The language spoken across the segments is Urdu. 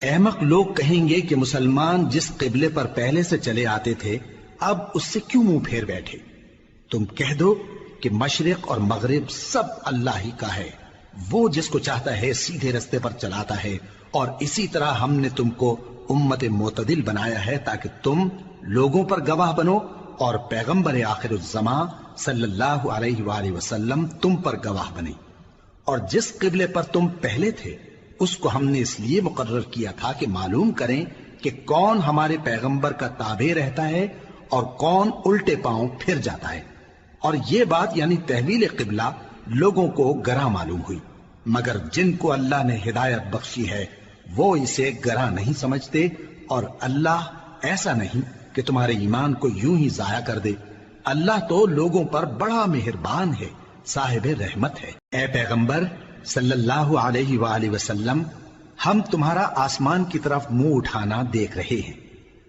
احمق لوگ کہیں گے کہ مسلمان جس قبلے پر پہلے سے چلے آتے تھے اب اس سے کیوں منہ پھیر بیٹھے؟ تم کہہ دو کہ مشرق اور مغرب سب اللہ ہی کا ہے، وہ جس کو چاہتا ہے سیدھے رستے پر چلاتا ہے، اور اسی طرح ہم نے تم کو امت معتدل بنایا ہے تاکہ تم لوگوں پر گواہ بنو اور پیغمبر آخر الزماں صلی اللہ علیہ وآلہ وسلم تم پر گواہ بنے۔ اور جس قبلے پر تم پہلے تھے اس کو ہم نے اس لیے مقرر کیا تھا کہ معلوم کریں کہ کون ہمارے پیغمبر کا تابع رہتا ہے اور کون الٹے پاؤں پھر جاتا ہے۔ اور یہ بات یعنی تحویل قبلہ لوگوں کو گراں معلوم ہوئی، مگر جن کو اللہ نے ہدایت بخشی ہے وہ اسے گراں نہیں سمجھتے، اور اللہ ایسا نہیں کہ تمہارے ایمان کو یوں ہی ضائع کر دے۔ اللہ تو لوگوں پر بڑا مہربان ہے، صاحب رحمت ہے۔ اے پیغمبر صلی اللہ علیہ وآلہ وسلم، ہم تمہارا آسمان کی طرف منہ اٹھانا دیکھ رہے ہیں،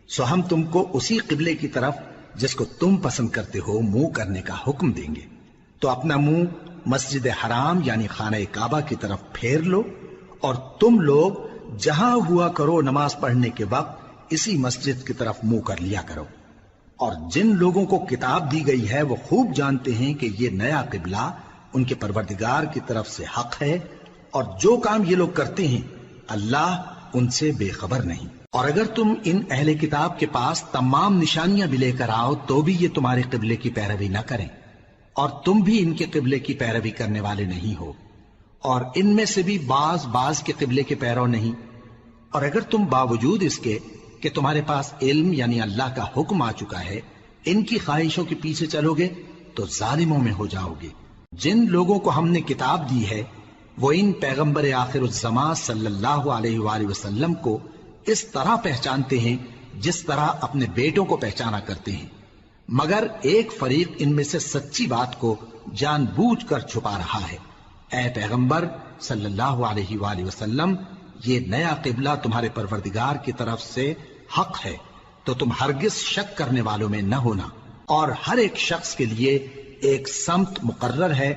سو ہم تم کو اسی قبلے کی طرف جس کو تم پسند کرتے ہو منہ کرنے کا حکم دیں گے۔ تو اپنا منہ مسجد حرام یعنی خانہ کعبہ کی طرف پھیر لو، اور تم لوگ جہاں ہوا کرو نماز پڑھنے کے وقت اسی مسجد کی طرف منہ کر لیا کرو۔ اور جن لوگوں کو کتاب دی گئی ہے وہ خوب جانتے ہیں کہ یہ نیا قبلہ ان کے پروردگار کی طرف سے حق ہے، اور جو کام یہ لوگ کرتے ہیں اللہ ان سے بے خبر نہیں۔ اور اگر تم ان اہل کتاب کے پاس تمام نشانیاں بھی لے کر آؤ تو بھی یہ تمہارے قبلے کی پیروی نہ کریں، اور تم بھی ان کے قبلے کی پیروی کرنے والے نہیں ہو، اور ان میں سے بھی بعض کے قبلے کے پیرو نہیں۔ اور اگر تم باوجود اس کے کہ تمہارے پاس علم یعنی اللہ کا حکم آ چکا ہے ان کی خواہشوں کے پیچھے چلو گے تو ظالموں میں ہو جاؤ گے۔ جن لوگوں کو ہم نے کتاب دی ہے وہ ان پیغمبر آخر الزماں صلی اللہ علیہ وآلہ وسلم کو اس طرح پہچانتے ہیں جس طرح اپنے بیٹوں کو پہچانا کرتے ہیں، مگر ایک فریق ان میں سے سچی بات کو جان بوجھ کر چھپا رہا ہے۔ اے پیغمبر صلی اللہ علیہ وآلہ وسلم، یہ نیا قبلہ تمہارے پروردگار کی طرف سے حق ہے، تو تم ہرگز شک کرنے والوں میں نہ ہونا، اور ہر ایک شخص کے لیے ایک سمت مقرر ہے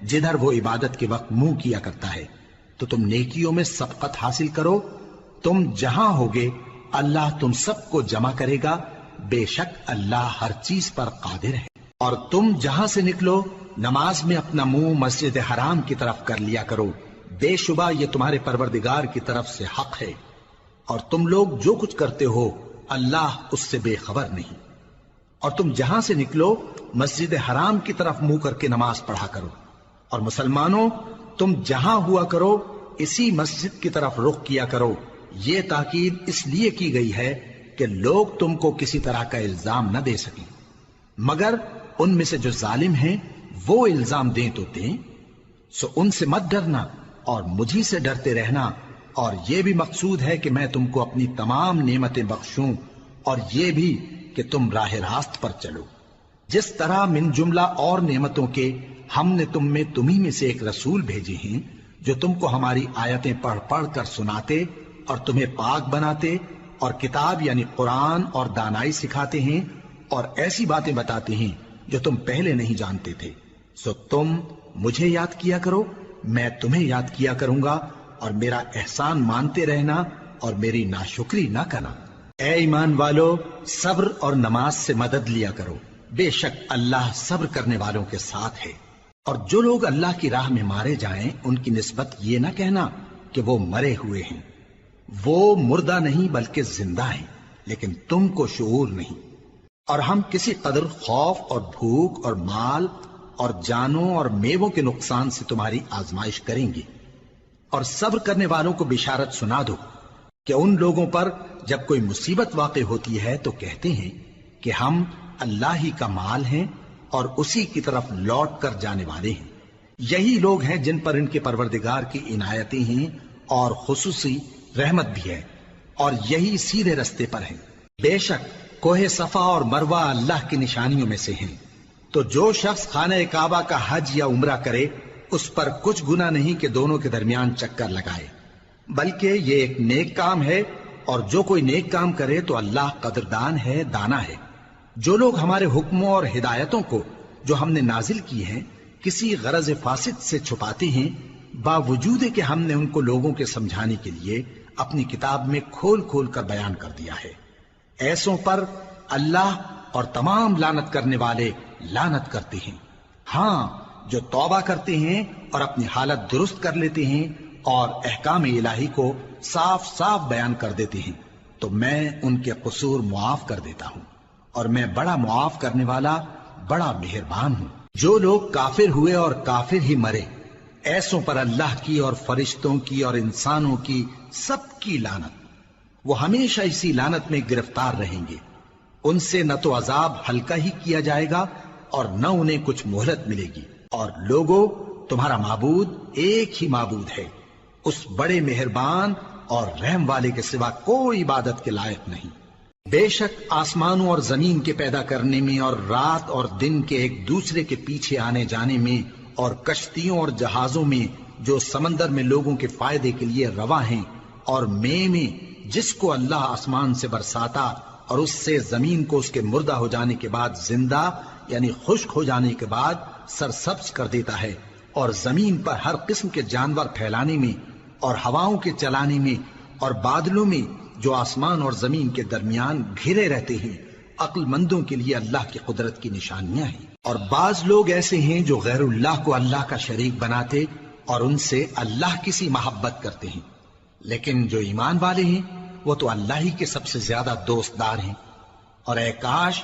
جدھر وہ عبادت کے وقت منہ کیا کرتا ہے، تو تم نیکیوں میں سبقت حاصل کرو۔ تم جہاں ہوگے اللہ تم سب کو جمع کرے گا، بے شک اللہ ہر چیز پر قادر ہے۔ اور تم جہاں سے نکلو نماز میں اپنا منہ مسجد حرام کی طرف کر لیا کرو، بے شبہ یہ تمہارے پروردگار کی طرف سے حق ہے، اور تم لوگ جو کچھ کرتے ہو اللہ اس سے بے خبر نہیں۔ اور تم جہاں سے نکلو مسجد حرام کی طرف منہ کر کے نماز پڑھا کرو، اور مسلمانوں تم جہاں ہوا کرو اسی مسجد کی طرف رخ کیا کرو۔ یہ تاکید اس لیے کی گئی ہے کہ لوگ تم کو کسی طرح کا الزام نہ دے سکیں، مگر ان میں سے جو ظالم ہیں وہ الزام دیں تو دیں، سو ان سے مت ڈرنا اور مجھی سے ڈرتے رہنا، اور یہ بھی مقصود ہے کہ میں تم کو اپنی تمام نعمتیں بخشوں، اور یہ بھی کہ تم راہ راست پر چلو۔ جس طرح من جملہ اور نعمتوں کے ہم نے تمہیں میں سے ایک رسول بھیجے ہیں جو تم کو ہماری آیتیں پڑھ پڑھ کر سناتے اور تمہیں پاک بناتے، اور کتاب یعنی قرآن اور دانائی سکھاتے ہیں، اور ایسی باتیں بتاتے ہیں جو تم پہلے نہیں جانتے تھے، سو تم مجھے یاد کیا کرو، میں تمہیں یاد کیا کروں گا، اور میرا احسان مانتے رہنا اور میری ناشکری نہ کرنا۔ اے ایمان والو، صبر اور نماز سے مدد لیا کرو، بے شک اللہ صبر کرنے والوں کے ساتھ ہے۔ اور جو لوگ اللہ کی راہ میں مارے جائیں ان کی نسبت یہ نہ کہنا کہ وہ مرے ہوئے ہیں، وہ مردہ نہیں بلکہ زندہ ہیں، لیکن تم کو شعور نہیں۔ اور ہم کسی قدر خوف اور بھوک اور مال اور جانوں اور میووں کے نقصان سے تمہاری آزمائش کریں گے، اور صبر کرنے والوں کو بشارت سنا دو کہ ان لوگوں پر جب کوئی مصیبت واقع ہوتی ہے تو کہتے ہیں کہ ہم اللہ ہی کا مال ہیں اور اسی کی طرف لوٹ کر جانے والے ہیں۔ یہی لوگ ہیں جن پر ان کے پروردگار کی عنایتیں ہیں اور خصوصی رحمت بھی ہے، اور یہی سیدھے رستے پر ہیں۔ بے شک کوہ صفا اور مروہ اللہ کی نشانیوں میں سے ہیں، تو جو شخص خانہ کعبہ کا حج یا عمرہ کرے اس پر کچھ گناہ نہیں کہ دونوں کے درمیان چکر لگائے، بلکہ یہ ایک نیک کام ہے، اور جو کوئی نیک کام کرے تو اللہ قدردان ہے، دانا ہے۔ جو لوگ ہمارے حکموں اور ہدایتوں کو جو ہم نے نازل کی ہیں کسی غرض فاسد سے چھپاتے ہیں، باوجود کہ ہم نے ان کو لوگوں کے سمجھانے کے لیے اپنی کتاب میں کھول کھول کر بیان کر دیا ہے۔ ایسوں پر اللہ اور تمام لعنت کرنے والے لعنت کرتے ہیں۔ ہاں، جو توبہ کرتے ہیں اور اپنی حالت درست کر لیتے ہیں اور احکام الہی کو صاف صاف بیان کر دیتے ہیں تو میں ان کے قصور معاف کر دیتا ہوں، اور میں بڑا معاف کرنے والا بڑا مہربان ہوں۔ جو لوگ کافر ہوئے اور کافر ہی مرے، ایسوں پر اللہ کی اور فرشتوں کی اور انسانوں کی سب کی لعنت، وہ ہمیشہ اسی لعنت میں گرفتار رہیں گے۔ ان سے نہ تو عذاب ہلکا ہی کیا جائے گا اور نہ انہیں کچھ مہلت ملے گی۔ اور لوگوں، تمہارا معبود ایک ہی معبود ہے، اس بڑے مہربان اور رحم والے کے سوا کوئی عبادت کے لائق نہیں۔ بے شک آسمانوں اور زمین کے پیدا کرنے میں اور رات اور دن کے ایک دوسرے کے پیچھے آنے جانے میں اور کشتیوں اور جہازوں میں جو سمندر میں لوگوں کے فائدے کے لیے رواں ہیں، اور میں جس کو اللہ آسمان سے برساتا اور اس سے زمین کو اس کے مردہ ہو جانے کے بعد زندہ یعنی خشک ہو جانے کے بعد سرسبز کر دیتا ہے، اور زمین پر ہر قسم کے جانور پھیلانے میں اور ہواؤں کے چلانے میں اور بادلوں میں جو آسمان اور زمین کے درمیان گھرے رہتے ہیں، عقل مندوں کے لیے اللہ کی قدرت کی نشانیاں ہیں۔ اور بعض لوگ ایسے ہیں جو غیر اللہ کو اللہ کا شریک بناتے اور ان سے اللہ کی سی محبت کرتے ہیں، لیکن جو ایمان والے ہیں وہ تو اللہ ہی کے سب سے زیادہ دوست دار ہیں۔ اور اے کاش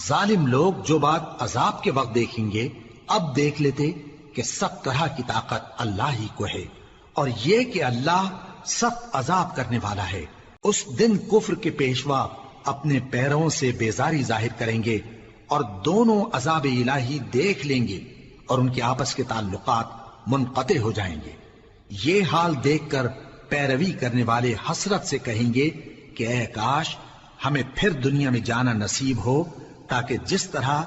ظالم لوگ جو بات عذاب کے وقت دیکھیں گے اب دیکھ لیتے کہ سب طرح کی طاقت اللہ ہی کو ہے، اور یہ کہ اللہ سخت عذاب کرنے والا ہے۔ اس دن کفر کے پیشوا اپنے پیروں سے بیزاری ظاہر کریں گے اور دونوں عذاب الہی دیکھ لیں گے اور ان کے آپس کے تعلقات منقطع ہو جائیں گے۔ یہ حال دیکھ کر پیروی کرنے والے حسرت سے کہیں گے کہ اے کاش ہمیں پھر دنیا میں جانا نصیب ہو، تاکہ جس طرح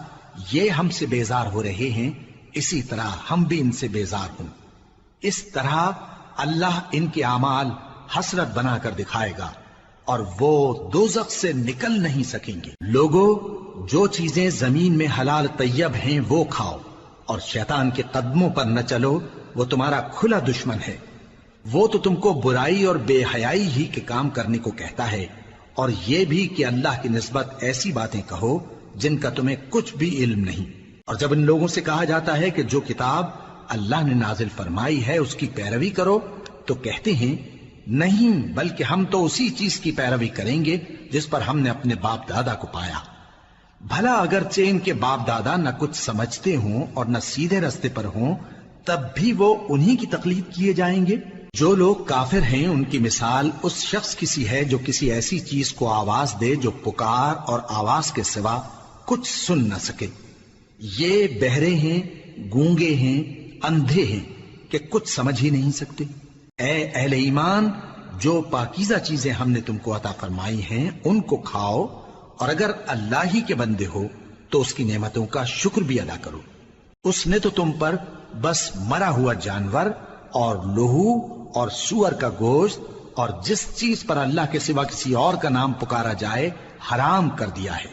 یہ ہم سے بیزار ہو رہے ہیں اسی طرح ہم بھی ان سے بیزار ہوں۔ اس طرح اللہ ان کے اعمال حسرت بنا کر دکھائے گا اور وہ دوزخ سے نکل نہیں سکیں گے۔ لوگوں، جو چیزیں زمین میں حلال طیب ہیں وہ کھاؤ، اور شیطان کے قدموں پر نہ چلو، وہ تمہارا کھلا دشمن ہے۔ وہ تو تم کو برائی اور بے حیائی ہی کے کام کرنے کو کہتا ہے، اور یہ بھی کہ اللہ کی نسبت ایسی باتیں کہو جن کا تمہیں کچھ بھی علم نہیں۔ اور جب ان لوگوں سے کہا جاتا ہے کہ جو کتاب اللہ نے نازل فرمائی ہے اس کی پیروی کرو، تو کہتے ہیں نہیں، بلکہ ہم تو اسی چیز کی پیروی کریں گے جس پر ہم نے اپنے باپ دادا کو پایا۔ بھلا اگرچہ ان کے باپ دادا نہ کچھ سمجھتے ہوں اور نہ سیدھے رستے پر ہوں، تب بھی وہ انہی کی تقلید کیے جائیں گے۔ جو لوگ کافر ہیں ان کی مثال اس شخص کی سی ہے جو کسی ایسی چیز کو آواز دے جو پکار اور آواز کے سوا کچھ سن نہ سکے۔ یہ بہرے ہیں، گونگے ہیں، اندھے ہیں کہ کچھ سمجھ ہی نہیں سکتے۔ اے اہل ایمان، جو پاکیزہ چیزیں ہم نے تم کو عطا فرمائی ہیں ان کو کھاؤ، اور اگر اللہ ہی کے بندے ہو تو اس کی نعمتوں کا شکر بھی ادا کرو۔ اس نے تو تم پر بس مرا ہوا جانور اور لہو اور سور کا گوشت اور جس چیز پر اللہ کے سوا کسی اور کا نام پکارا جائے حرام کر دیا ہے۔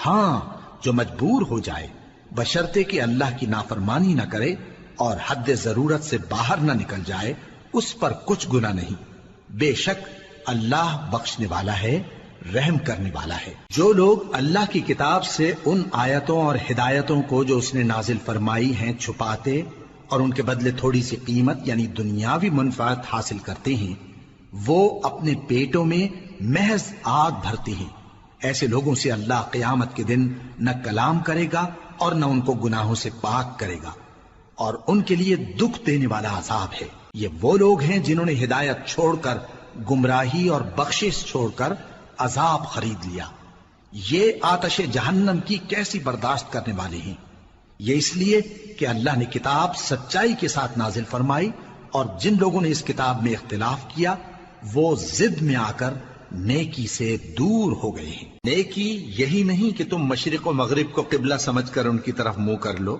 ہاں، جو مجبور ہو جائے بشرطے کہ اللہ کی نافرمانی نہ کرے اور حد ضرورت سے باہر نہ نکل جائے، اس پر کچھ گناہ نہیں۔ بے شک اللہ بخشنے والا ہے، رحم کرنے والا ہے۔ جو لوگ اللہ کی کتاب سے ان آیتوں اور ہدایتوں کو جو اس نے نازل فرمائی ہیں چھپاتے اور ان کے بدلے تھوڑی سی قیمت یعنی دنیاوی منفعت حاصل کرتے ہیں، وہ اپنے پیٹوں میں محض آگ بھرتے ہیں۔ ایسے لوگوں سے اللہ قیامت کے دن نہ کلام کرے گا اور نہ ان کو گناہوں سے پاک کرے گا، اور ان کے لیے دکھ دینے والا عذاب ہے۔ یہ وہ لوگ ہیں جنہوں نے ہدایت چھوڑ کر گمراہی اور بخشش چھوڑ کر عذاب خرید لیا۔ یہ آتش جہنم کی کیسی برداشت کرنے والے ہیں۔ یہ اس لیے کہ اللہ نے کتاب سچائی کے ساتھ نازل فرمائی، اور جن لوگوں نے اس کتاب میں اختلاف کیا وہ ضد میں آ کر نیکی سے دور ہو گئے ہیں۔ نیکی یہی نہیں کہ تم مشرق و مغرب کو قبلہ سمجھ کر ان کی طرف منہ کر لو،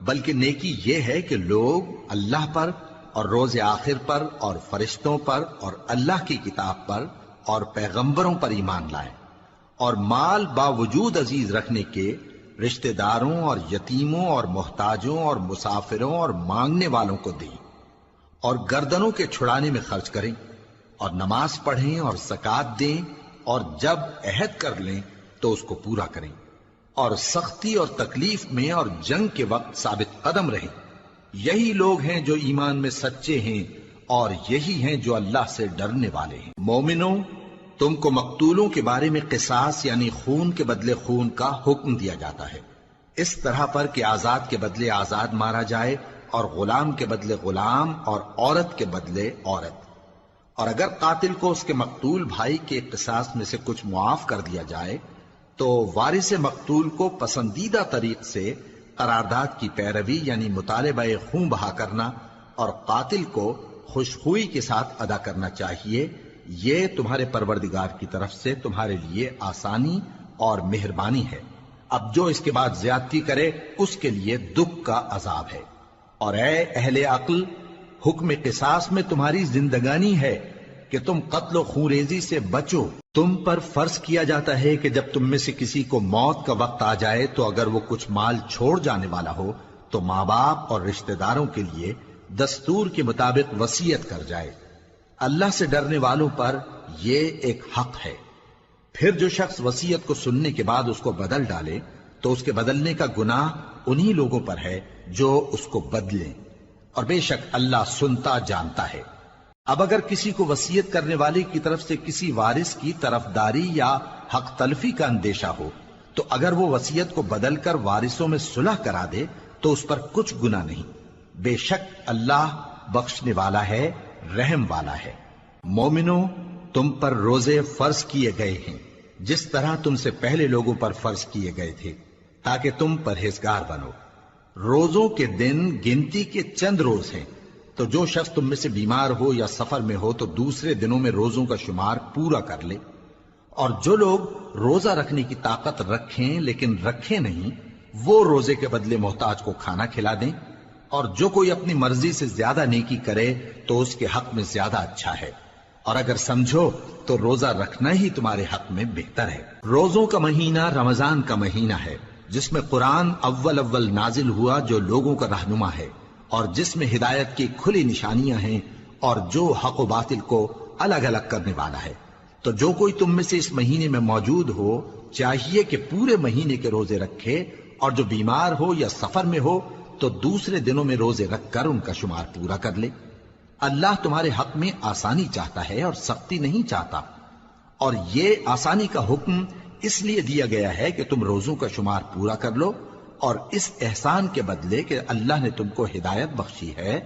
بلکہ نیکی یہ ہے کہ لوگ اللہ پر اور روز آخر پر اور فرشتوں پر اور اللہ کی کتاب پر اور پیغمبروں پر ایمان لائیں، اور مال باوجود عزیز رکھنے کے رشتہ داروں اور یتیموں اور محتاجوں اور مسافروں اور مانگنے والوں کو دیں، اور گردنوں کے چھڑانے میں خرچ کریں، اور نماز پڑھیں اور زکات دیں، اور جب عہد کر لیں تو اس کو پورا کریں، اور سختی اور تکلیف میں اور جنگ کے وقت ثابت قدم رہیں۔ یہی لوگ ہیں جو ایمان میں سچے ہیں، اور یہی ہیں جو اللہ سے ڈرنے والے ہیں۔ مومنوں، تم کو مقتولوں کے بارے میں قصاص یعنی خون کے بدلے خون کا حکم دیا جاتا ہے، اس طرح پر کہ آزاد کے بدلے آزاد مارا جائے، اور غلام کے بدلے غلام، اور عورت کے بدلے عورت۔ اور اگر قاتل کو اس کے مقتول بھائی کے قصاص میں سے کچھ معاف کر دیا جائے تو وارث مقتول کو پسندیدہ طریق سے قرارداد کی پیروی یعنی مطالبہ خون بہا کرنا اور قاتل کو خوشخوئی کے ساتھ ادا کرنا چاہیے۔ یہ تمہارے پروردگار کی طرف سے تمہارے لیے آسانی اور مہربانی ہے۔ اب جو اس کے بعد زیادتی کرے اس کے لیے دکھ کا عذاب ہے۔ اور اے اہل عقل، حکم قصاص میں تمہاری زندگانی ہے کہ تم قتل و خونریزی سے بچو۔ تم پر فرض کیا جاتا ہے کہ جب تم میں سے کسی کو موت کا وقت آ جائے تو اگر وہ کچھ مال چھوڑ جانے والا ہو تو ماں باپ اور رشتہ داروں کے لیے دستور کے مطابق وصیت کر جائے۔ اللہ سے ڈرنے والوں پر یہ ایک حق ہے۔ پھر جو شخص وصیت کو سننے کے بعد اس کو بدل ڈالے تو اس کے بدلنے کا گناہ انہی لوگوں پر ہے جو اس کو بدلیں، اور بے شک اللہ سنتا جانتا ہے۔ اب اگر کسی کو وصیت کرنے والے کی طرف سے کسی وارث کی طرفداری یا حق تلفی کا اندیشہ ہو تو اگر وہ وصیت کو بدل کر وارثوں میں صلح کرا دے تو اس پر کچھ گناہ نہیں، بے شک اللہ بخشنے والا ہے، رحم والا ہے۔ مومنوں، تم پر روزے فرض کیے گئے ہیں جس طرح تم سے پہلے لوگوں پر فرض کیے گئے تھے تاکہ تم پرہیزگار بنو۔ روزوں کے دن گنتی کے چند روز ہیں، تو جو شخص تم میں سے بیمار ہو یا سفر میں ہو تو دوسرے دنوں میں روزوں کا شمار پورا کر لے۔ اور جو لوگ روزہ رکھنے کی طاقت رکھیں لیکن رکھیں نہیں، وہ روزے کے بدلے محتاج کو کھانا کھلا دیں۔ اور جو کوئی اپنی مرضی سے زیادہ نیکی کرے تو اس کے حق میں زیادہ اچھا ہے، اور اگر سمجھو تو روزہ رکھنا ہی تمہارے حق میں بہتر ہے۔ روزوں کا مہینہ رمضان کا مہینہ ہے جس میں قرآن اول نازل ہوا، جو لوگوں کا رہنما ہے اور جس میں ہدایت کی کھلی نشانیاں ہیں، اور جو حق و باطل کو الگ الگ کرنے والا ہے۔ تو جو کوئی تم میں سے اس مہینے میں موجود ہو چاہیے کہ پورے مہینے کے روزے رکھے، اور جو بیمار ہو یا سفر میں ہو تو دوسرے دنوں میں روزے رکھ کر ان کا شمار پورا کر لے۔ اللہ تمہارے حق میں آسانی چاہتا ہے اور سختی نہیں چاہتا، اور یہ آسانی کا حکم اس لیے دیا گیا ہے کہ تم روزوں کا شمار پورا کر لو، اور اس احسان کے بدلے کہ اللہ نے تم کو ہدایت بخشی ہے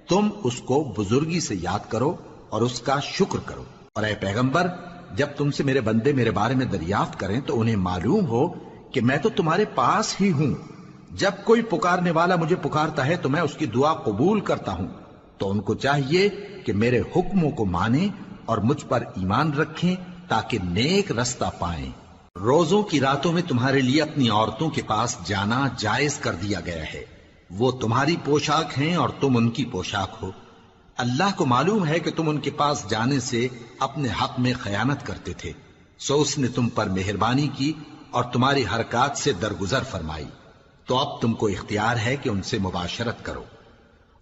تم اس کو بزرگی سے یاد کرو اور اس کا شکر کرو۔ اور اے پیغمبر، جب تم سے میرے بندے میرے بارے میں دریافت کریں تو انہیں معلوم ہو کہ میں تو تمہارے پاس ہی ہوں۔ جب کوئی پکارنے والا مجھے پکارتا ہے تو میں اس کی دعا قبول کرتا ہوں، تو ان کو چاہیے کہ میرے حکموں کو مانیں اور مجھ پر ایمان رکھیں تاکہ نیک رستہ پائیں۔ روزوں کی راتوں میں تمہارے لیے اپنی عورتوں کے پاس جانا جائز کر دیا گیا ہے، وہ تمہاری پوشاک ہیں اور تم ان کی پوشاک ہو۔ اللہ کو معلوم ہے کہ تم ان کے پاس جانے سے اپنے حق میں خیانت کرتے تھے، سو اس نے تم پر مہربانی کی اور تمہاری حرکات سے درگزر فرمائی، تو اب تم کو اختیار ہے کہ ان سے مباشرت کرو۔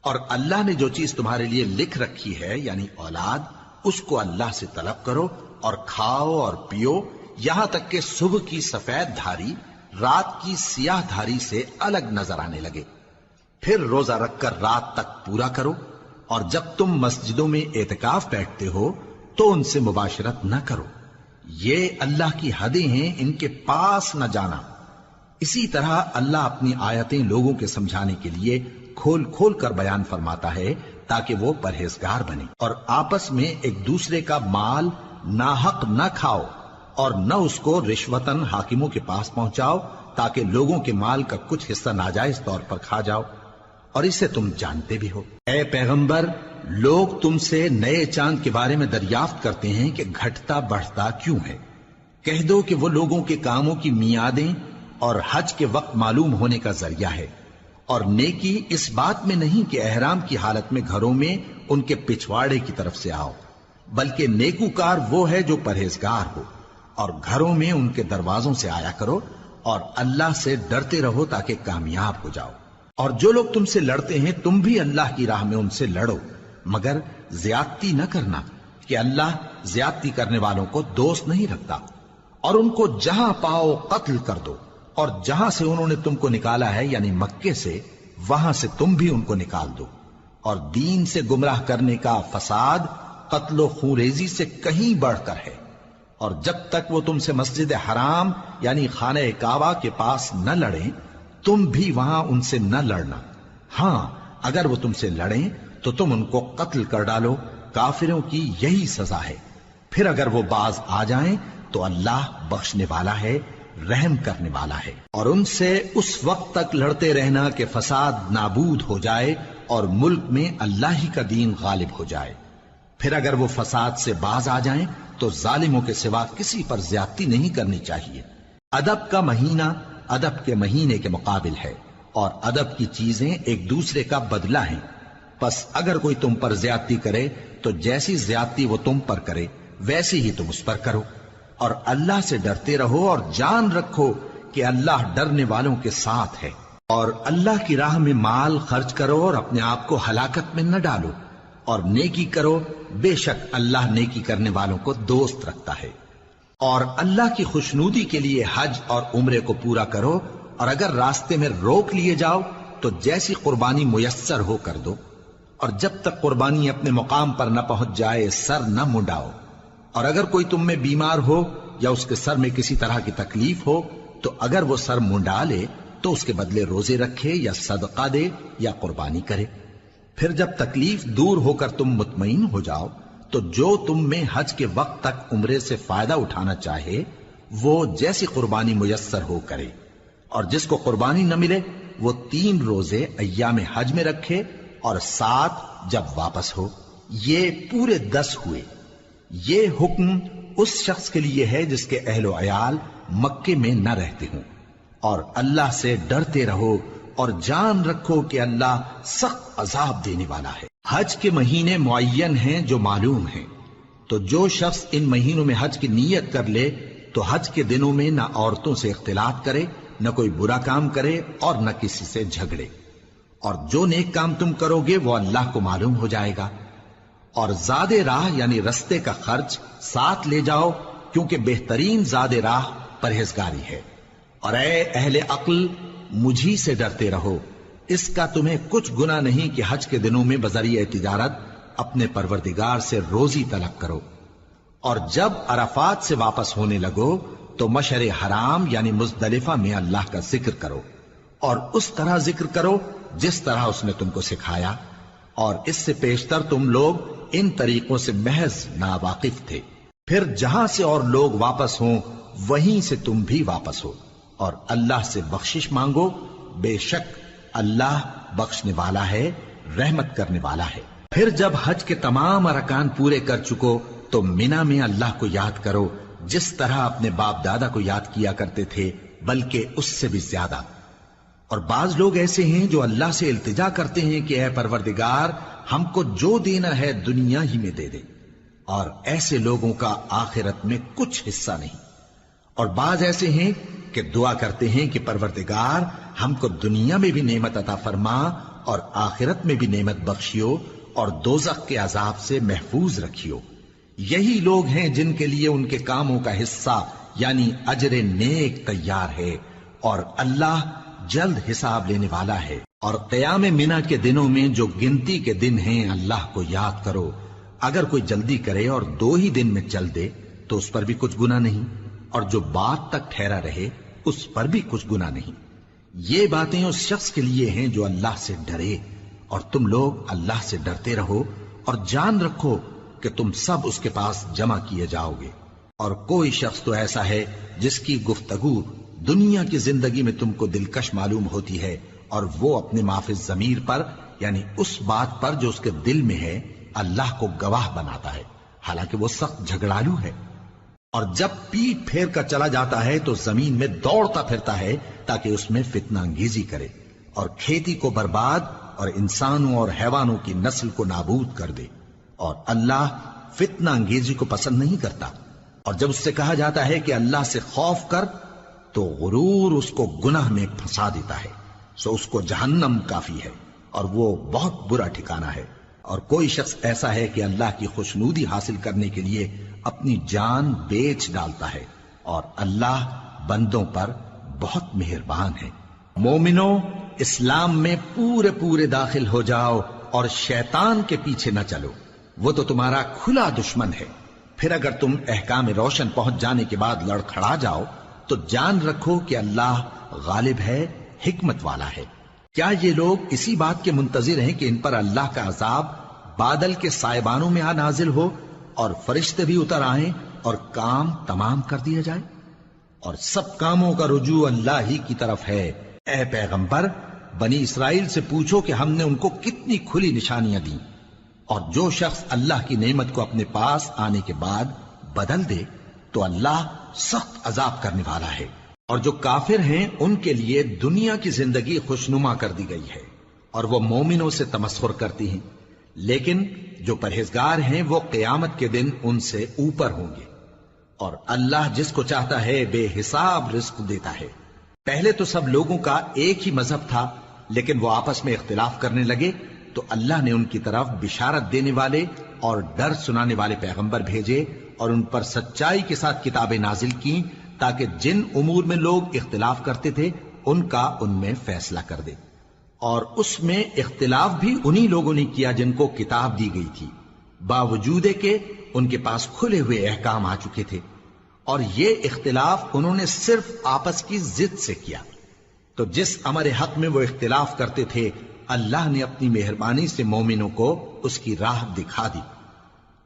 اور اللہ نے جو چیز تمہارے لیے لکھ رکھی ہے یعنی اولاد، اس کو اللہ سے طلب کرو اور کھاؤ اور پیو، یہاں تک کہ صبح کی سفید دھاری رات کی سیاہ دھاری سے الگ نظر آنے لگے، پھر روزہ رکھ کر رات تک پورا کرو۔ اور جب تم مسجدوں میں اعتکاف بیٹھتے ہو تو ان سے مباشرت نہ کرو، یہ اللہ کی حدیں ہیں، ان کے پاس نہ جانا۔ اسی طرح اللہ اپنی آیتیں لوگوں کے سمجھانے کے لیے کھول کھول کر بیان فرماتا ہے تاکہ وہ پرہیزگار بنے۔ اور آپس میں ایک دوسرے کا مال ناحق نہ کھاؤ، اور نہ اس کو رشوتاً حاکموں کے پاس پہنچاؤ تاکہ لوگوں کے مال کا کچھ حصہ ناجائز طور پر کھا جاؤ، اور اسے تم جانتے بھی ہو۔ اے پیغمبر، لوگ تم سے نئے چاند کے بارے میں دریافت کرتے ہیں کہ گھٹتا بڑھتا کیوں ہے۔ کہہ دو کہ وہ لوگوں کے کاموں کی میعادیں اور حج کے وقت معلوم ہونے کا ذریعہ ہے، اور نیکی اس بات میں نہیں کہ احرام کی حالت میں گھروں میں ان کے پچھواڑے کی طرف سے آؤ، بلکہ نیکوکار وہ ہے جو پرہیزگار ہو، اور گھروں میں ان کے دروازوں سے آیا کرو، اور اللہ سے ڈرتے رہو تاکہ کامیاب ہو جاؤ۔ اور جو لوگ تم سے لڑتے ہیں تم بھی اللہ کی راہ میں ان سے لڑو، مگر زیادتی نہ کرنا، کہ اللہ زیادتی کرنے والوں کو دوست نہیں رکھتا، اور ان کو جہاں پاؤ قتل کر دو، اور جہاں سے انہوں نے تم کو نکالا ہے یعنی مکے سے، وہاں سے تم بھی ان کو نکال دو۔ اور دین سے گمراہ کرنے کا فساد قتل و خونریزی سے کہیں بڑھ کر ہے، اور جب تک وہ تم سے مسجد حرام یعنی خانہ کعبہ کے پاس نہ لڑیں، تم بھی وہاں ان سے نہ لڑنا۔ ہاں اگر وہ تم سے لڑیں تو تم ان کو قتل کر ڈالو، کافروں کی یہی سزا ہے۔ پھر اگر وہ باز آ جائیں تو اللہ بخشنے والا ہے، رحم کرنے والا ہے۔ اور ان سے اس وقت تک لڑتے رہنا کہ فساد نابود ہو جائے اور ملک میں اللہ ہی کا دین غالب ہو جائے۔ پھر اگر وہ فساد سے باز آ جائیں تو ظالموں کے سوا کسی پر زیادتی نہیں کرنی چاہیے۔ ادب کا مہینہ ادب کے مہینے کے مقابل ہے، اور ادب کی چیزیں ایک دوسرے کا بدلہ ہیں۔ پس اگر کوئی تم پر زیادتی کرے تو جیسی زیادتی وہ تم پر کرے ویسی ہی تم اس پر کرو، اور اللہ سے ڈرتے رہو اور جان رکھو کہ اللہ ڈرنے والوں کے ساتھ ہے۔ اور اللہ کی راہ میں مال خرچ کرو اور اپنے آپ کو ہلاکت میں نہ ڈالو، اور نیکی کرو، بے شک اللہ نیکی کرنے والوں کو دوست رکھتا ہے۔ اور اللہ کی خوشنودی کے لیے حج اور عمرے کو پورا کرو، اور اگر راستے میں روک لیے جاؤ تو جیسی قربانی میسر ہو کر دو، اور جب تک قربانی اپنے مقام پر نہ پہنچ جائے سر نہ منڈاؤ۔ اور اگر کوئی تم میں بیمار ہو یا اس کے سر میں کسی طرح کی تکلیف ہو تو اگر وہ سر منڈا لے تو اس کے بدلے روزے رکھے یا صدقہ دے یا قربانی کرے۔ پھر جب تکلیف دور ہو کر تم مطمئن ہو جاؤ تو جو تم میں حج کے وقت تک عمرے سے فائدہ اٹھانا چاہے وہ جیسی قربانی میسر ہو کرے، اور جس کو قربانی نہ ملے وہ 3 روزے ایام حج میں رکھے اور 7 جب واپس ہو، یہ پورے 10 ہوئے۔ یہ حکم اس شخص کے لیے ہے جس کے اہل و عیال مکے میں نہ رہتے ہوں۔ اور اللہ سے ڈرتے رہو اور جان رکھو کہ اللہ سخت عذاب دینے والا ہے۔ حج کے مہینے معین ہیں جو معلوم ہیں، تو جو شخص ان مہینوں میں حج کی نیت کر لے تو حج کے دنوں میں نہ عورتوں سے اختلاط کرے، نہ کوئی برا کام کرے اور نہ کسی سے جھگڑے۔ اور جو نیک کام تم کرو گے وہ اللہ کو معلوم ہو جائے گا۔ اور زاد راہ یعنی رستے کا خرچ ساتھ لے جاؤ، کیونکہ بہترین زاد راہ پرہیزگاری ہے۔ اور اے اہل عقل، مجھی سے ڈرتے رہو، اس کا تمہیں کچھ گناہ نہیں کہ حج کے دنوں میں بذریعہ تجارت اپنے پروردگار سے روزی طلب کرو۔ اور جب عرفات سے واپس ہونے لگو تو مشعر حرام یعنی مزدلفہ میں اللہ کا ذکر کرو، اور اس طرح ذکر کرو جس طرح اس نے تم کو سکھایا، اور اس سے پیشتر تم لوگ ان طریقوں سے محض ناواقف تھے۔ پھر جہاں سے اور لوگ واپس ہوں وہیں سے تم بھی واپس ہو، اور اللہ سے بخشش مانگو، بے شک اللہ بخشنے والا ہے، رحمت کرنے والا ہے۔ پھر جب حج کے تمام ارکان پورے کر چکو تو مینا میں اللہ کو یاد کرو جس طرح اپنے باپ دادا کو یاد کیا کرتے تھے، بلکہ اس سے بھی زیادہ۔ اور بعض لوگ ایسے ہیں جو اللہ سے التجا کرتے ہیں کہ اے پروردگار ہم کو جو دینا ہے دنیا ہی میں دے دے، اور ایسے لوگوں کا آخرت میں کچھ حصہ نہیں۔ اور بعض ایسے ہیں کہ دعا کرتے ہیں کہ پروردگار ہم کو دنیا میں بھی نعمت عطا فرما اور آخرت میں بھی نعمت بخشیو اور دوزخ کے عذاب سے محفوظ رکھیو۔ یہی لوگ ہیں جن کے لیے ان کے کاموں کا حصہ یعنی اجر نیک تیار ہے، اور اللہ جلد حساب لینے والا ہے۔ اور قیام منا کے دنوں میں جو گنتی کے دن ہیں اللہ کو یاد کرو۔ اگر کوئی جلدی کرے اور 2 ہی دن میں چل دے تو اس پر بھی کچھ گناہ نہیں، اور جو بات تک ٹھہرا رہے اس پر بھی کچھ گناہ نہیں۔ یہ باتیں اس شخص کے لیے ہیں جو اللہ سے ڈرے، اور تم لوگ اللہ سے ڈرتے رہو اور جان رکھو کہ تم سب اس کے پاس جمع کیے جاؤ گے۔ اور کوئی شخص تو ایسا ہے جس کی گفتگو دنیا کی زندگی میں تم کو دلکش معلوم ہوتی ہے، اور وہ اپنے معافی ضمیر پر یعنی اس بات پر جو اس کے دل میں ہے اللہ کو گواہ بناتا ہے، حالانکہ وہ سخت جھگڑالو ہے۔ اور جب پیٹ پھیر کر چلا جاتا ہے تو زمین میں دوڑتا پھرتا ہے تاکہ اس میں فتنہ انگیزی کرے اور کھیتی کو برباد اور انسانوں اور حیوانوں کی نسل کو نابود کر دے، اور اللہ فتنہ انگیزی کو پسند نہیں کرتا۔ اور جب اس سے کہا جاتا ہے کہ اللہ سے خوف کر تو غرور اس کو گناہ میں پھنسا دیتا ہے، سو اس کو جہنم کافی ہے اور وہ بہت برا ٹھکانہ ہے۔ اور کوئی شخص ایسا ہے کہ اللہ کی خوشنودی حاصل کرنے کے لیے اپنی جان بیچ ڈالتا ہے، اور اللہ بندوں پر بہت مہربان ہے۔ مومنو، اسلام میں پورے داخل ہو جاؤ اور شیطان کے پیچھے نہ چلو، وہ تو تمہارا کھلا دشمن ہے۔ پھر اگر تم احکام روشن پہنچ جانے کے بعد لڑکھڑا جاؤ تو جان رکھو کہ اللہ غالب ہے، حکمت والا ہے۔ کیا یہ لوگ اسی بات کے منتظر ہیں کہ ان پر اللہ کا عذاب بادل کے سائبانوں میں آ نازل ہو اور فرشتے بھی اتر آئیں اور کام تمام کر دیا جائے؟ اور سب کاموں کا رجوع اللہ ہی کی طرف ہے۔ اے پیغمبر، بنی اسرائیل سے پوچھو کہ ہم نے ان کو کتنی کھلی نشانیاں دیں، اور جو شخص اللہ کی نعمت کو اپنے پاس آنے کے بعد بدل دے تو اللہ سخت عذاب کرنے والا ہے۔ اور جو کافر ہیں ان کے لیے دنیا کی زندگی خوشنما کر دی گئی ہے، اور وہ مومنوں سے تمسخر کرتی ہیں، لیکن جو پرہیزگار ہیں وہ قیامت کے دن ان سے اوپر ہوں گے۔ اور اللہ جس کو چاہتا ہے بے حساب رزق دیتا ہے۔ پہلے تو سب لوگوں کا ایک ہی مذہب تھا، لیکن وہ آپس میں اختلاف کرنے لگے تو اللہ نے ان کی طرف بشارت دینے والے اور ڈر سنانے والے پیغمبر بھیجے، اور ان پر سچائی کے ساتھ کتابیں نازل کی، تاکہ جن امور میں لوگ اختلاف کرتے تھے ان کا ان میں فیصلہ کر دے۔ اور اس میں اختلاف بھی انہی لوگوں نے کیا جن کو کتاب دی گئی تھی، باوجود کہ ان کے پاس کھلے ہوئے احکام آ چکے تھے، اور یہ اختلاف انہوں نے صرف آپس کی ضد سے کیا۔ تو جس امر حق میں وہ اختلاف کرتے تھے اللہ نے اپنی مہربانی سے مومنوں کو اس کی راہ دکھا دی،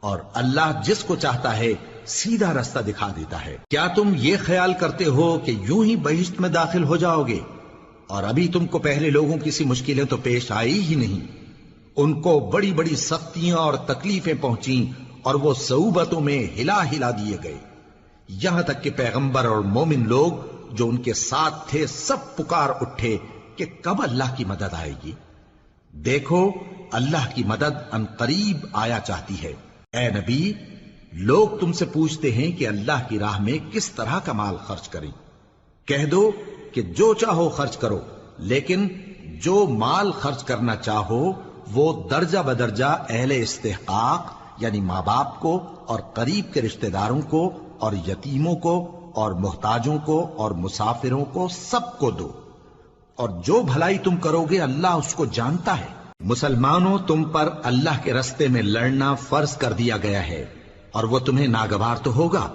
اور اللہ جس کو چاہتا ہے سیدھا رستہ دکھا دیتا ہے۔ کیا تم یہ خیال کرتے ہو کہ یوں ہی بہشت میں داخل ہو جاؤ گے، اور ابھی تم کو پہلے لوگوں کی سی مشکلیں تو پیش آئی ہی نہیں؟ ان کو بڑی بڑی سختیاں اور تکلیفیں پہنچیں، اور وہ صعوبتوں میں ہلا ہلا دیے گئے، یہاں تک کہ پیغمبر اور مومن لوگ جو ان کے ساتھ تھے سب پکار اٹھے کہ کب اللہ کی مدد آئے گی۔ دیکھو اللہ کی مدد ان قریب آیا چاہتی ہے۔ اے نبی، لوگ تم سے پوچھتے ہیں کہ اللہ کی راہ میں کس طرح کا مال خرچ کریں۔ کہہ دو کہ جو چاہو خرچ کرو، لیکن جو مال خرچ کرنا چاہو وہ درجہ بدرجہ اہل استحقاق یعنی ماں باپ کو اور قریب کے رشتہ داروں کو اور یتیموں کو اور محتاجوں کو اور مسافروں کو سب کو دو، اور جو بھلائی تم کرو گے اللہ اس کو جانتا ہے۔ مسلمانوں، تم پر اللہ کے رستے میں لڑنا فرض کر دیا گیا ہے، اور وہ تمہیں ناگوار تو ہوگا،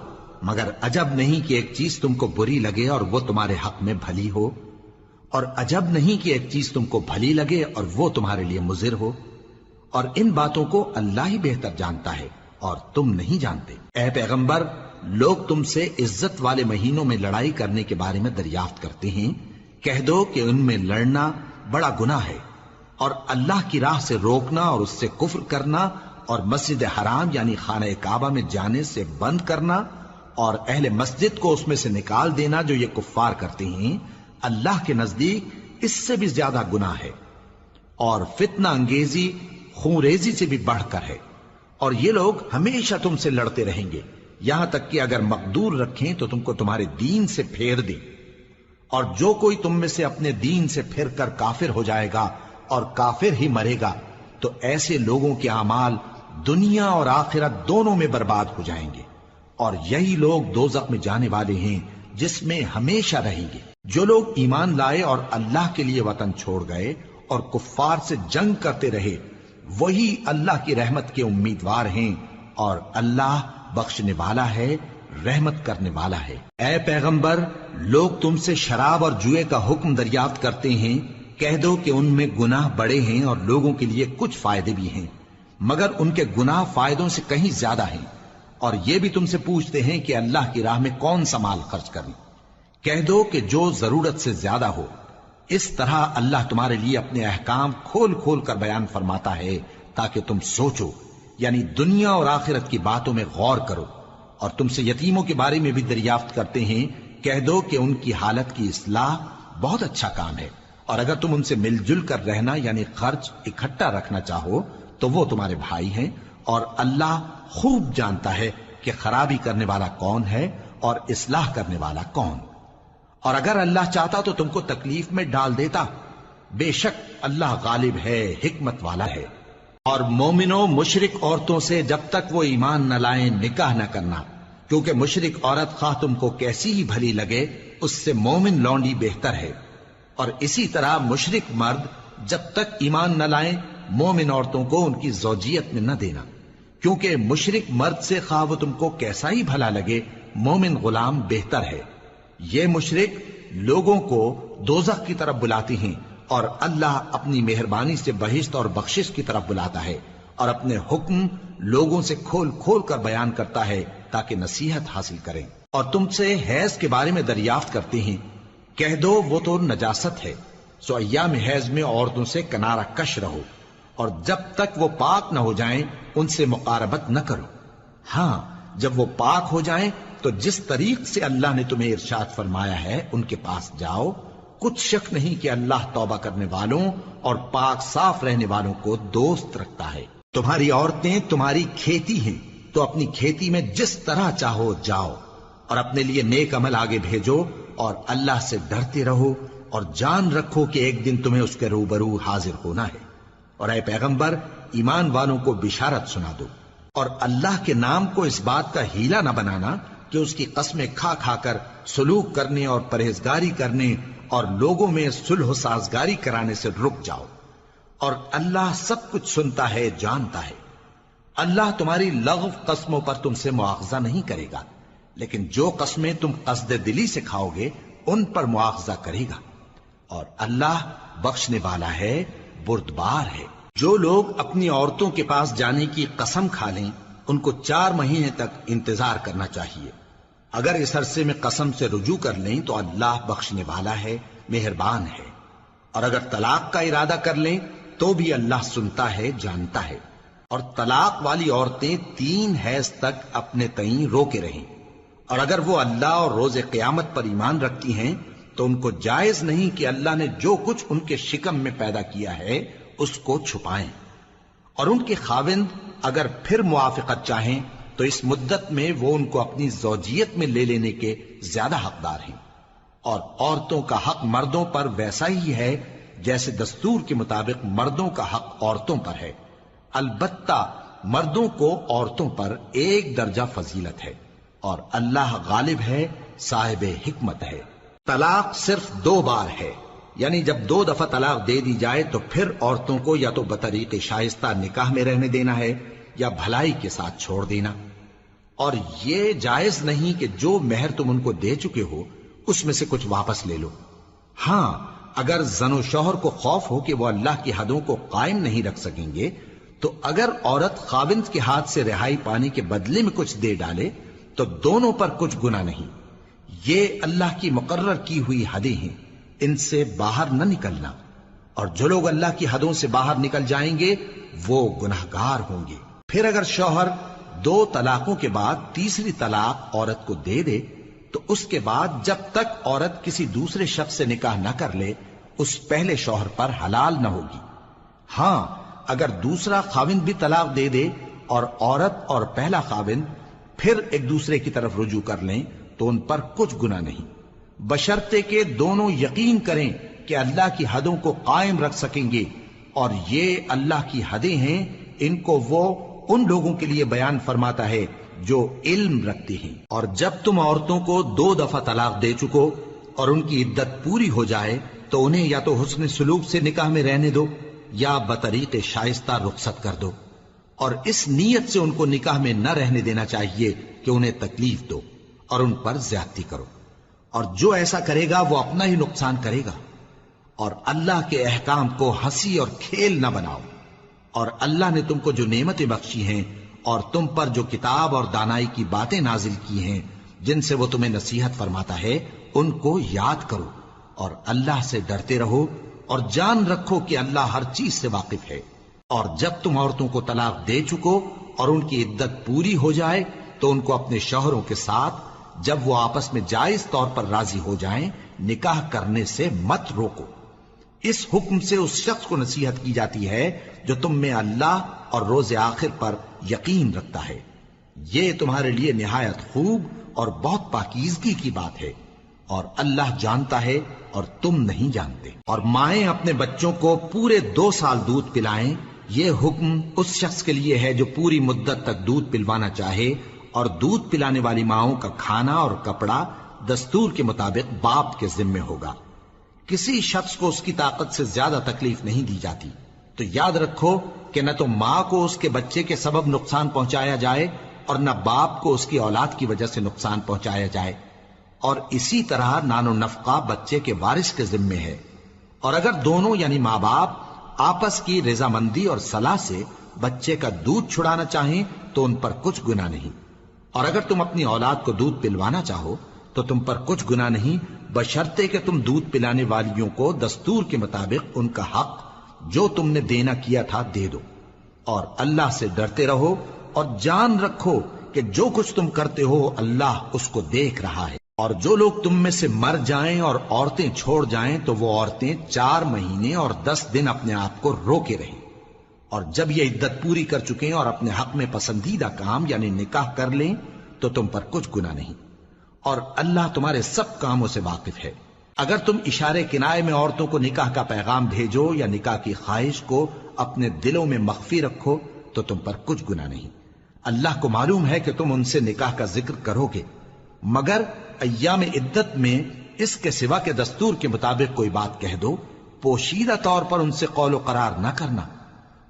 مگر عجب نہیں کہ ایک چیز تم کو بری لگے اور وہ تمہارے حق میں بھلی ہو، اور عجب نہیں کہ ایک چیز تم کو بھلی لگے اور وہ تمہارے لیے مضر ہو، اور ان باتوں کو اللہ ہی بہتر جانتا ہے اور تم نہیں جانتے۔ اے پیغمبر، لوگ تم سے عزت والے مہینوں میں لڑائی کرنے کے بارے میں دریافت کرتے ہیں، کہہ دو کہ ان میں لڑنا بڑا گناہ ہے، اور اللہ کی راہ سے روکنا اور اس سے کفر کرنا اور مسجد حرام یعنی خانہ کعبہ میں جانے سے بند کرنا اور اہل مسجد کو اس میں سے نکال دینا جو یہ کفار کرتے ہیں، اللہ کے نزدیک اس سے بھی زیادہ گناہ ہے، اور فتنہ انگیزی خونریزی سے بھی بڑھ کر ہے۔ اور یہ لوگ ہمیشہ تم سے لڑتے رہیں گے، یہاں تک کہ اگر مقدور رکھیں تو تم کو تمہارے دین سے پھیر دیں، اور جو کوئی تم میں سے اپنے دین سے پھر کر کافر ہو جائے گا اور کافر ہی مرے گا تو ایسے لوگوں کے اعمال دنیا اور آخرت دونوں میں برباد ہو جائیں گے، اور یہی لوگ دوزخ میں جانے والے ہیں جس میں ہمیشہ رہیں گے۔ جو لوگ ایمان لائے اور اللہ کے لیے وطن چھوڑ گئے اور کفار سے جنگ کرتے رہے وہی اللہ کی رحمت کے امیدوار ہیں، اور اللہ بخشنے والا ہے، رحمت کرنے والا ہے۔ اے پیغمبر، لوگ تم سے شراب اور جوئے کا حکم دریافت کرتے ہیں، کہہ دو کہ ان میں گناہ بڑے ہیں اور لوگوں کے لیے کچھ فائدے بھی ہیں، مگر ان کے گناہ فائدوں سے کہیں زیادہ ہیں۔ اور یہ بھی تم سے پوچھتے ہیں کہ اللہ کی راہ میں کون سا مال خرچ کریں، کہہ دو کہ جو ضرورت سے زیادہ ہو۔ اس طرح اللہ تمہارے لیے اپنے احکام کھول کھول کر بیان فرماتا ہے تاکہ تم سوچو، یعنی دنیا اور آخرت کی باتوں میں غور کرو۔ اور تم سے یتیموں کے بارے میں بھی دریافت کرتے ہیں، کہہ دو کہ ان کی حالت کی اصلاح بہت اچھا کام ہے، اور اگر تم ان سے مل جل کر رہنا یعنی خرچ اکٹھا رکھنا چاہو تو وہ تمہارے بھائی ہیں، اور اللہ خوب جانتا ہے کہ خرابی کرنے والا کون ہے اور اصلاح کرنے والا کون۔ اور اگر اللہ چاہتا تو تم کو تکلیف میں ڈال دیتا، بے شک اللہ غالب ہے، حکمت والا ہے۔ اور مومنوں مشرک عورتوں سے جب تک وہ ایمان نہ لائیں نکاح نہ کرنا، کیونکہ مشرک عورت خواہ تم کو کیسی ہی بھلی لگے اس سے مومن لونڈی بہتر ہے، اور اسی طرح مشرک مرد جب تک ایمان نہ لائیں مومن عورتوں کو ان کی زوجیت میں نہ دینا، کیونکہ مشرک مرد سے خواہ وہ تم کو کیسا ہی بھلا لگے مومن غلام بہتر ہے۔ یہ مشرک لوگوں کو دوزخ کی طرف بلاتی ہیں، اور اللہ اپنی مہربانی سے بہشت اور بخشش کی طرف بلاتا ہے، اور اپنے حکم لوگوں سے کھول کھول کر بیان کرتا ہے تاکہ نصیحت حاصل کریں۔ اور تم سے حیض کے بارے میں دریافت کرتے ہیں، کہہ دو وہ تو نجاست ہے، سو ایام حیض میں عورتوں سے کنارہ کش رہو، اور جب تک وہ پاک نہ ہو جائیں ان سے مقاربت نہ کرو۔ ہاں جب وہ پاک ہو جائیں تو جس طریق سے اللہ نے تمہیں ارشاد فرمایا ہے ان کے پاس جاؤ، کچھ شک نہیں کہ اللہ توبہ کرنے والوں اور پاک صاف رہنے والوں کو دوست رکھتا ہے۔ تمہاری عورتیں تمہاری کھیتی ہیں، تو اپنی کھیتی میں جس طرح چاہو جاؤ، اور اپنے لیے نیک عمل آگے بھیجو، اور اللہ سے ڈرتے رہو، اور جان رکھو کہ ایک دن تمہیں اس کے روبرو حاضر ہونا ہے۔ اور اے پیغمبر ایمان والوں کو بشارت سنا دو، اور اللہ کے نام کو اس بات کا ہیلا نہ بنانا کہ اس کی قسمیں کھا کھا کر سلوک کرنے اور پرہیزگاری کرنے اور لوگوں میں صلح و سازگاری کرانے سے رک جاؤ، اور اللہ سب کچھ سنتا ہے جانتا ہے۔ اللہ تمہاری لغو قسموں پر تم سے مواخذہ نہیں کرے گا، لیکن جو قسمیں تم قصد دلی سے کھاؤ گے ان پر مواخذہ کرے گا، اور اللہ بخشنے والا ہے بردبار ہے۔ جو لوگ اپنی عورتوں کے پاس جانے کی قسم کھا لیں ان کو 4 مہینے تک انتظار کرنا چاہیے۔ اگر اس عرصے میں قسم سے رجوع کر لیں تو اللہ بخشنے والا ہے، مہربان ہے، اور اگر طلاق کا ارادہ کر لیں تو بھی اللہ سنتا ہے جانتا ہے۔ اور طلاق والی عورتیں 3 حیض تک اپنے تئیں روکے رہیں، اور اگر وہ اللہ اور روز قیامت پر ایمان رکھتی ہیں تو ان کو جائز نہیں کہ اللہ نے جو کچھ ان کے شکم میں پیدا کیا ہے اس کو چھپائیں، اور ان کے خاوند اگر پھر موافقت چاہیں تو اس مدت میں وہ ان کو اپنی زوجیت میں لے لینے کے زیادہ حقدار ہیں، اور عورتوں کا حق مردوں پر ویسا ہی ہے جیسے دستور کے مطابق مردوں کا حق عورتوں پر ہے، البتہ مردوں کو عورتوں پر 1 درجہ فضیلت ہے، اور اللہ غالب ہے صاحب حکمت ہے۔ طلاق صرف 2 بار ہے، یعنی جب 2 دفعہ طلاق دے دی جائے تو پھر عورتوں کو یا تو بطریق شائستہ نکاح میں رہنے دینا ہے یا بھلائی کے ساتھ چھوڑ دینا، اور یہ جائز نہیں کہ جو مہر تم ان کو دے چکے ہو اس میں سے کچھ واپس لے لو۔ ہاں اگر زن و شوہر کو خوف ہو کہ وہ اللہ کی حدوں کو قائم نہیں رکھ سکیں گے تو اگر عورت خاوند کے ہاتھ سے رہائی پانے کے بدلے میں کچھ دے ڈالے تو دونوں پر کچھ گناہ نہیں۔ یہ اللہ کی مقرر کی ہوئی حدیں ہیں، ان سے باہر نہ نکلنا، اور جو لوگ اللہ کی حدوں سے باہر نکل جائیں گے وہ گناہگار ہوں گے۔ پھر اگر شوہر 2 طلاقوں کے بعد تیسری طلاق عورت کو دے دے تو اس کے بعد جب تک عورت کسی دوسرے شخص سے نکاح نہ کر لے اس پہلے شوہر پر حلال نہ ہوگی۔ ہاں اگر دوسرا خاوند بھی طلاق دے دے اور عورت اور پہلا خاوند پھر ایک دوسرے کی طرف رجوع کر لیں تو ان پر کچھ گناہ نہیں، بشرطے کہ دونوں یقین کریں کہ اللہ کی حدوں کو قائم رکھ سکیں گے، اور یہ اللہ کی حدیں ہیں، ان کو وہ ان لوگوں کے لیے بیان فرماتا ہے جو علم رکھتے ہیں۔ اور جب تم عورتوں کو 2 دفعہ طلاق دے چکو اور ان کی عدت پوری ہو جائے تو انہیں یا تو حسن سلوک سے نکاح میں رہنے دو یا بطریق شائستہ رخصت کر دو، اور اس نیت سے ان کو نکاح میں نہ رہنے دینا چاہیے کہ انہیں تکلیف دو اور ان پر زیادتی کرو، اور جو ایسا کرے گا وہ اپنا ہی نقصان کرے گا۔ اور اللہ کے احکام کو ہنسی اور کھیل نہ بناؤ، اور اللہ نے تم کو جو نعمتیں بخشی ہیں اور تم پر جو کتاب اور دانائی کی باتیں نازل کی ہیں جن سے وہ تمہیں نصیحت فرماتا ہے ان کو یاد کرو، اور اللہ سے ڈرتے رہو، اور جان رکھو کہ اللہ ہر چیز سے واقف ہے۔ اور جب تم عورتوں کو طلاق دے چکو اور ان کی عدت پوری ہو جائے تو ان کو اپنے شوہروں کے ساتھ جب وہ آپس میں جائز طور پر راضی ہو جائیں نکاح کرنے سے مت روکو۔ اس حکم سے اس شخص کو نصیحت کی جاتی ہے جو تم میں اللہ اور روز آخر پر یقین رکھتا ہے، یہ تمہارے لیے نہایت خوب اور بہت پاکیزگی کی بات ہے، اور اللہ جانتا ہے اور تم نہیں جانتے۔ اور مائیں اپنے بچوں کو پورے 2 سال دودھ پلائیں یہ حکم اس شخص کے لیے ہے جو پوری مدت تک دودھ پلوانا چاہے، اور دودھ پلانے والی ماؤں کا کھانا اور کپڑا دستور کے مطابق باپ کے ذمے ہوگا۔ کسی شخص کو اس کی طاقت سے زیادہ تکلیف نہیں دی جاتی، تو یاد رکھو کہ نہ تو ماں کو اس کے بچے کے سبب نقصان پہنچایا جائے اور نہ باپ کو اس کی اولاد کی وجہ سے نقصان پہنچایا جائے، اور اسی طرح نان و نفقہ بچے کے وارث کے ذمے ہے۔ اور اگر دونوں یعنی ماں باپ آپس کی رضامندی اور صلاح سے بچے کا دودھ چھڑانا چاہیں تو ان پر کچھ گناہ نہیں، اور اگر تم اپنی اولاد کو دودھ پلوانا چاہو تو تم پر کچھ گناہ نہیں، بشرطے کہ تم دودھ پلانے والیوں کو دستور کے مطابق ان کا حق جو تم نے دینا کیا تھا دے دو، اور اللہ سے ڈرتے رہو اور جان رکھو کہ جو کچھ تم کرتے ہو اللہ اس کو دیکھ رہا ہے۔ اور جو لوگ تم میں سے مر جائیں اور عورتیں چھوڑ جائیں تو وہ عورتیں 4 مہینے اور 10 دن اپنے آپ کو روکے رہیں، اور جب یہ عدت پوری کر چکیں اور اپنے حق میں پسندیدہ کام یعنی نکاح کر لیں تو تم پر کچھ گناہ نہیں، اور اللہ تمہارے سب کاموں سے واقف ہے۔ اگر تم اشارے کنائے میں عورتوں کو نکاح کا پیغام بھیجو یا نکاح کی خواہش کو اپنے دلوں میں مخفی رکھو تو تم پر کچھ گناہ نہیں۔ اللہ کو معلوم ہے کہ تم ان سے نکاح کا ذکر کرو گے، مگر ایام عدت میں اس کے سوا کے دستور کے مطابق کوئی بات کہہ دو، پوشیدہ طور پر ان سے قول و قرار نہ کرنا،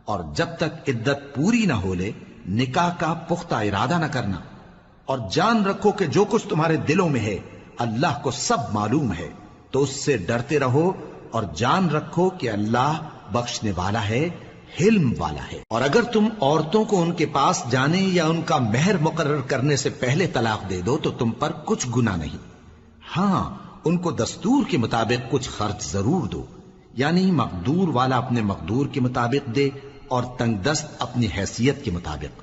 اور جب تک عدت پوری نہ ہو لے نکاح کا پختہ ارادہ نہ کرنا، اور جان رکھو کہ جو کچھ تمہارے دلوں میں ہے اللہ کو سب معلوم ہے، تو اس سے ڈرتے رہو اور جان رکھو کہ اللہ بخشنے والا ہے، حلم والا ہے۔ اور اگر تم عورتوں کو ان کے پاس جانے یا ان کا مہر مقرر کرنے سے پہلے طلاق دے دو تو تم پر کچھ گناہ نہیں، ہاں ان کو دستور کے مطابق کچھ خرچ ضرور دو، یعنی مقدور والا اپنے مقدور کے مطابق دے اور تنگ دست اپنی حیثیت کے مطابق۔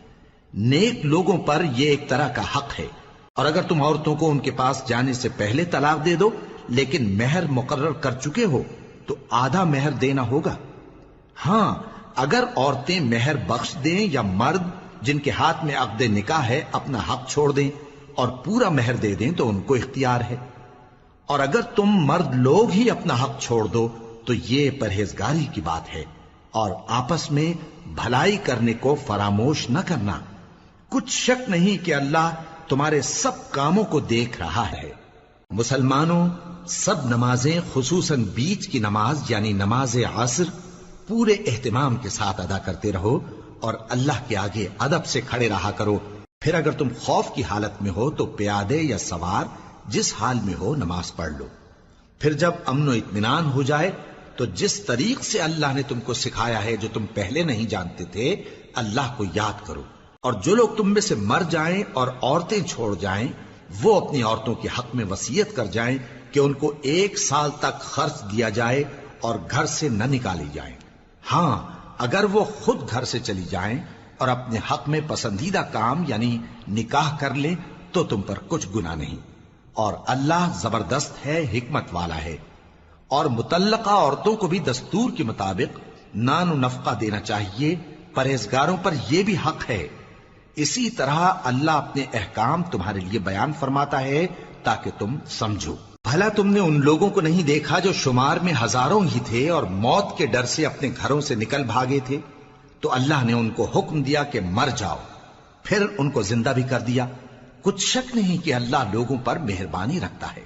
نیک لوگوں پر یہ ایک طرح کا حق ہے۔ اور اگر تم عورتوں کو ان کے پاس جانے سے پہلے طلاق دے دو لیکن مہر مقرر کر چکے ہو تو آدھا مہر دینا ہوگا۔ ہاں اگر عورتیں مہر بخش دیں یا مرد جن کے ہاتھ میں عقد نکاح ہے اپنا حق چھوڑ دیں اور پورا مہر دے دیں تو ان کو اختیار ہے۔ اور اگر تم مرد لوگ ہی اپنا حق چھوڑ دو تو یہ پرہیزگاری کی بات ہے، اور آپس میں بھلائی کرنے کو فراموش نہ کرنا۔ کچھ شک نہیں کہ اللہ تمہارے سب کاموں کو دیکھ رہا ہے۔ مسلمانوں، سب نمازیں خصوصاً بیچ کی نماز یعنی نماز عصر پورے اہتمام کے ساتھ ادا کرتے رہو اور اللہ کے آگے ادب سے کھڑے رہا کرو۔ پھر اگر تم خوف کی حالت میں ہو تو پیادے یا سوار جس حال میں ہو نماز پڑھ لو۔ پھر جب امن و اطمینان ہو جائے تو جس طریق سے اللہ نے تم کو سکھایا ہے جو تم پہلے نہیں جانتے تھے اللہ کو یاد کرو۔ اور جو لوگ تم میں سے مر جائیں اور عورتیں چھوڑ جائیں وہ اپنی عورتوں کے حق میں وصیت کر جائیں کہ ان کو 1 سال تک خرچ دیا جائے اور گھر سے نہ نکالی جائیں۔ ہاں اگر وہ خود گھر سے چلی جائیں اور اپنے حق میں پسندیدہ کام یعنی نکاح کر لیں تو تم پر کچھ گناہ نہیں، اور اللہ زبردست ہے، حکمت والا ہے۔ اور مطلقہ عورتوں کو بھی دستور کے مطابق نان و نفقہ دینا چاہیے، پرہیزگاروں پر یہ بھی حق ہے۔ اسی طرح اللہ اپنے احکام تمہارے لیے بیان فرماتا ہے تاکہ تم سمجھو۔ بھلا تم نے ان لوگوں کو نہیں دیکھا جو شمار میں ہزاروں ہی تھے اور موت کے ڈر سے اپنے گھروں سے نکل بھاگے تھے، تو اللہ نے ان کو حکم دیا کہ مر جاؤ، پھر ان کو زندہ بھی کر دیا۔ کچھ شک نہیں کہ اللہ لوگوں پر مہربانی رکھتا ہے،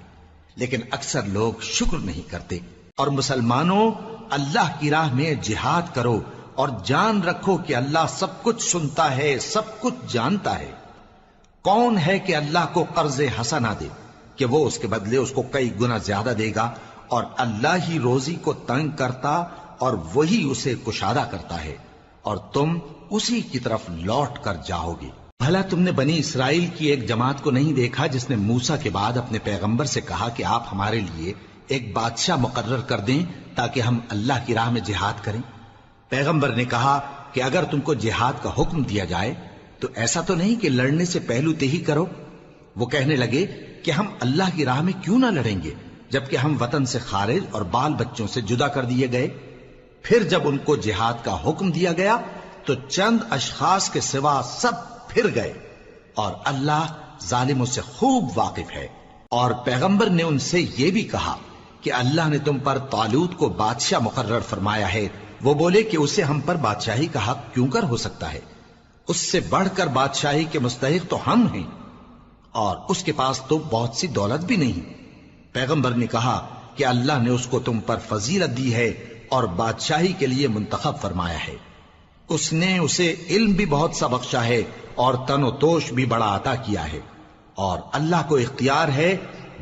لیکن اکثر لوگ شکر نہیں کرتے۔ اور مسلمانوں، اللہ کی راہ میں جہاد کرو اور جان رکھو کہ اللہ سب کچھ سنتا ہے، سب کچھ جانتا ہے۔ کون ہے کہ اللہ کو قرض حسنہ دے کہ وہ اس کے بدلے اس کو کئی گنا زیادہ دے گا، اور اللہ ہی روزی کو تنگ کرتا اور وہی اسے کشادہ کرتا ہے، اور تم اسی کی طرف لوٹ کر جاؤ گے۔ بھلا تم نے بنی اسرائیل کی ایک جماعت کو نہیں دیکھا جس نے موسیٰ کے بعد اپنے پیغمبر سے کہا کہ آپ ہمارے لیے ایک بادشاہ مقرر کر دیں تاکہ ہم اللہ کی راہ میں جہاد کریں؟ پیغمبر نے کہا کہ اگر تم کو جہاد کا حکم دیا جائے تو ایسا تو نہیں کہ لڑنے سے پہلو تہی کرو۔ وہ کہنے لگے کہ ہم اللہ کی راہ میں کیوں نہ لڑیں گے جبکہ ہم وطن سے خارج اور بال بچوں سے جدا کر دیے گئے۔ پھر جب ان کو جہاد کا حکم دیا گیا تو چند اشخاص کے سوا سب پھر گئے، اور اللہ ظالموں سے خوب واقف ہے۔ اور پیغمبر نے ان سے یہ بھی کہا کہ اللہ نے تم پر طالوت کو بادشاہ مقرر فرمایا ہے وہ بولے کہ اسے ہم پر بادشاہی کا حق کیوں کر ہو سکتا ہے؟ اس سے بڑھ کر بادشاہی کے مستحق تو ہم ہیں، اور اس کے پاس تو بہت سی دولت بھی نہیں۔ پیغمبر نے کہا کہ اللہ نے اس کو تم پر فضیلت دی ہے اور بادشاہی کے لیے منتخب فرمایا ہے۔ اس نے اسے علم بھی بہت سا بخشا ہے اور تن و توش بھی بڑا عطا کیا ہے، اور اللہ کو اختیار ہے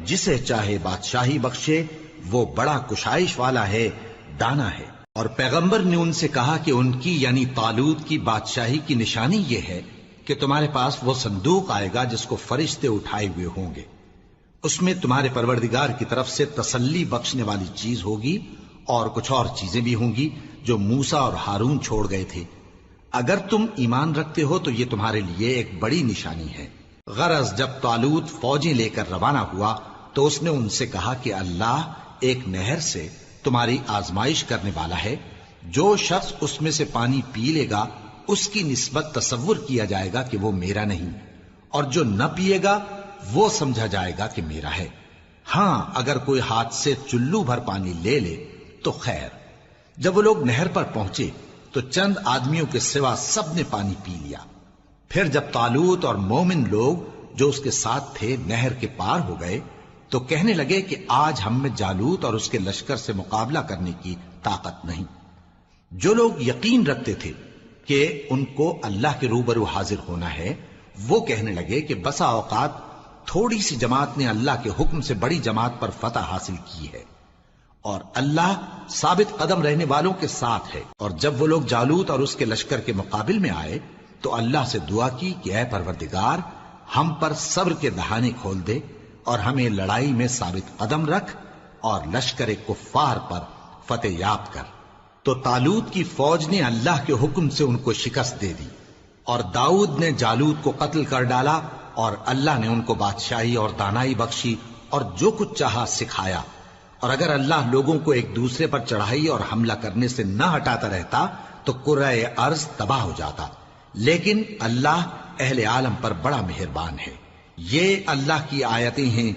جسے چاہے بادشاہی بخشے، وہ بڑا کشائش والا ہے، دانا ہے۔ اور پیغمبر نے ان سے کہا کہ ان کی یعنی طالوت کی بادشاہی کی نشانی یہ ہے کہ تمہارے پاس وہ صندوق آئے گا جس کو فرشتے اٹھائے ہوئے ہوں گے، اس میں تمہارے پروردگار کی طرف سے تسلی بخشنے والی چیز ہوگی اور کچھ اور چیزیں بھی ہوں گی جو موسیٰ اور ہارون چھوڑ گئے تھے۔ اگر تم ایمان رکھتے ہو تو یہ تمہارے لیے ایک بڑی نشانی ہے۔ غرض جب طالوت فوجیں لے کر روانہ ہوا تو اس نے ان سے کہا کہ اللہ ایک نہر سے تمہاری آزمائش کرنے والا ہے، جو شخص اس میں سے پانی پی لے گا اس کی نسبت تصور کیا جائے گا کہ وہ میرا نہیں، اور جو نہ پیے گا وہ سمجھا جائے گا کہ میرا ہے۔ ہاں اگر کوئی ہاتھ سے چلو بھر پانی لے لے تو خیر۔ جب وہ لوگ نہر پر پہنچے تو چند آدمیوں کے سوا سب نے پانی پی لیا۔ پھر جب طالوت اور مومن لوگ جو اس کے ساتھ تھے نہر کے پار ہو گئے تو کہنے لگے کہ آج ہم میں جالوت اور اس کے لشکر سے مقابلہ کرنے کی طاقت نہیں۔ جو لوگ یقین رکھتے تھے کہ ان کو اللہ کے روبرو حاضر ہونا ہے، وہ کہنے لگے کہ بسا اوقات تھوڑی سی جماعت نے اللہ کے حکم سے بڑی جماعت پر فتح حاصل کی ہے، اور اللہ ثابت قدم رہنے والوں کے ساتھ ہے۔ اور جب وہ لوگ جالوت اور اس کے لشکر کے مقابل میں آئے تو اللہ سے دعا کی کہ اے پروردگار، ہم پر صبر کے دہانے کھول دے اور ہمیں لڑائی میں ثابت قدم رکھ اور لشکر کفار پر فتح یاب کر۔ تو طالوت کی فوج نے اللہ کے حکم سے ان کو شکست دے دی، اور داؤد نے جالوت کو قتل کر ڈالا، اور اللہ نے ان کو بادشاہی اور دانائی بخشی اور جو کچھ چاہا سکھایا۔ اور اگر اللہ لوگوں کو ایک دوسرے پر چڑھائی اور حملہ کرنے سے نہ ہٹاتا رہتا تو کرۂ ارض تباہ ہو جاتا، لیکن اللہ اہل عالم پر بڑا مہربان ہے۔ یہ اللہ کی آیتیں ہیں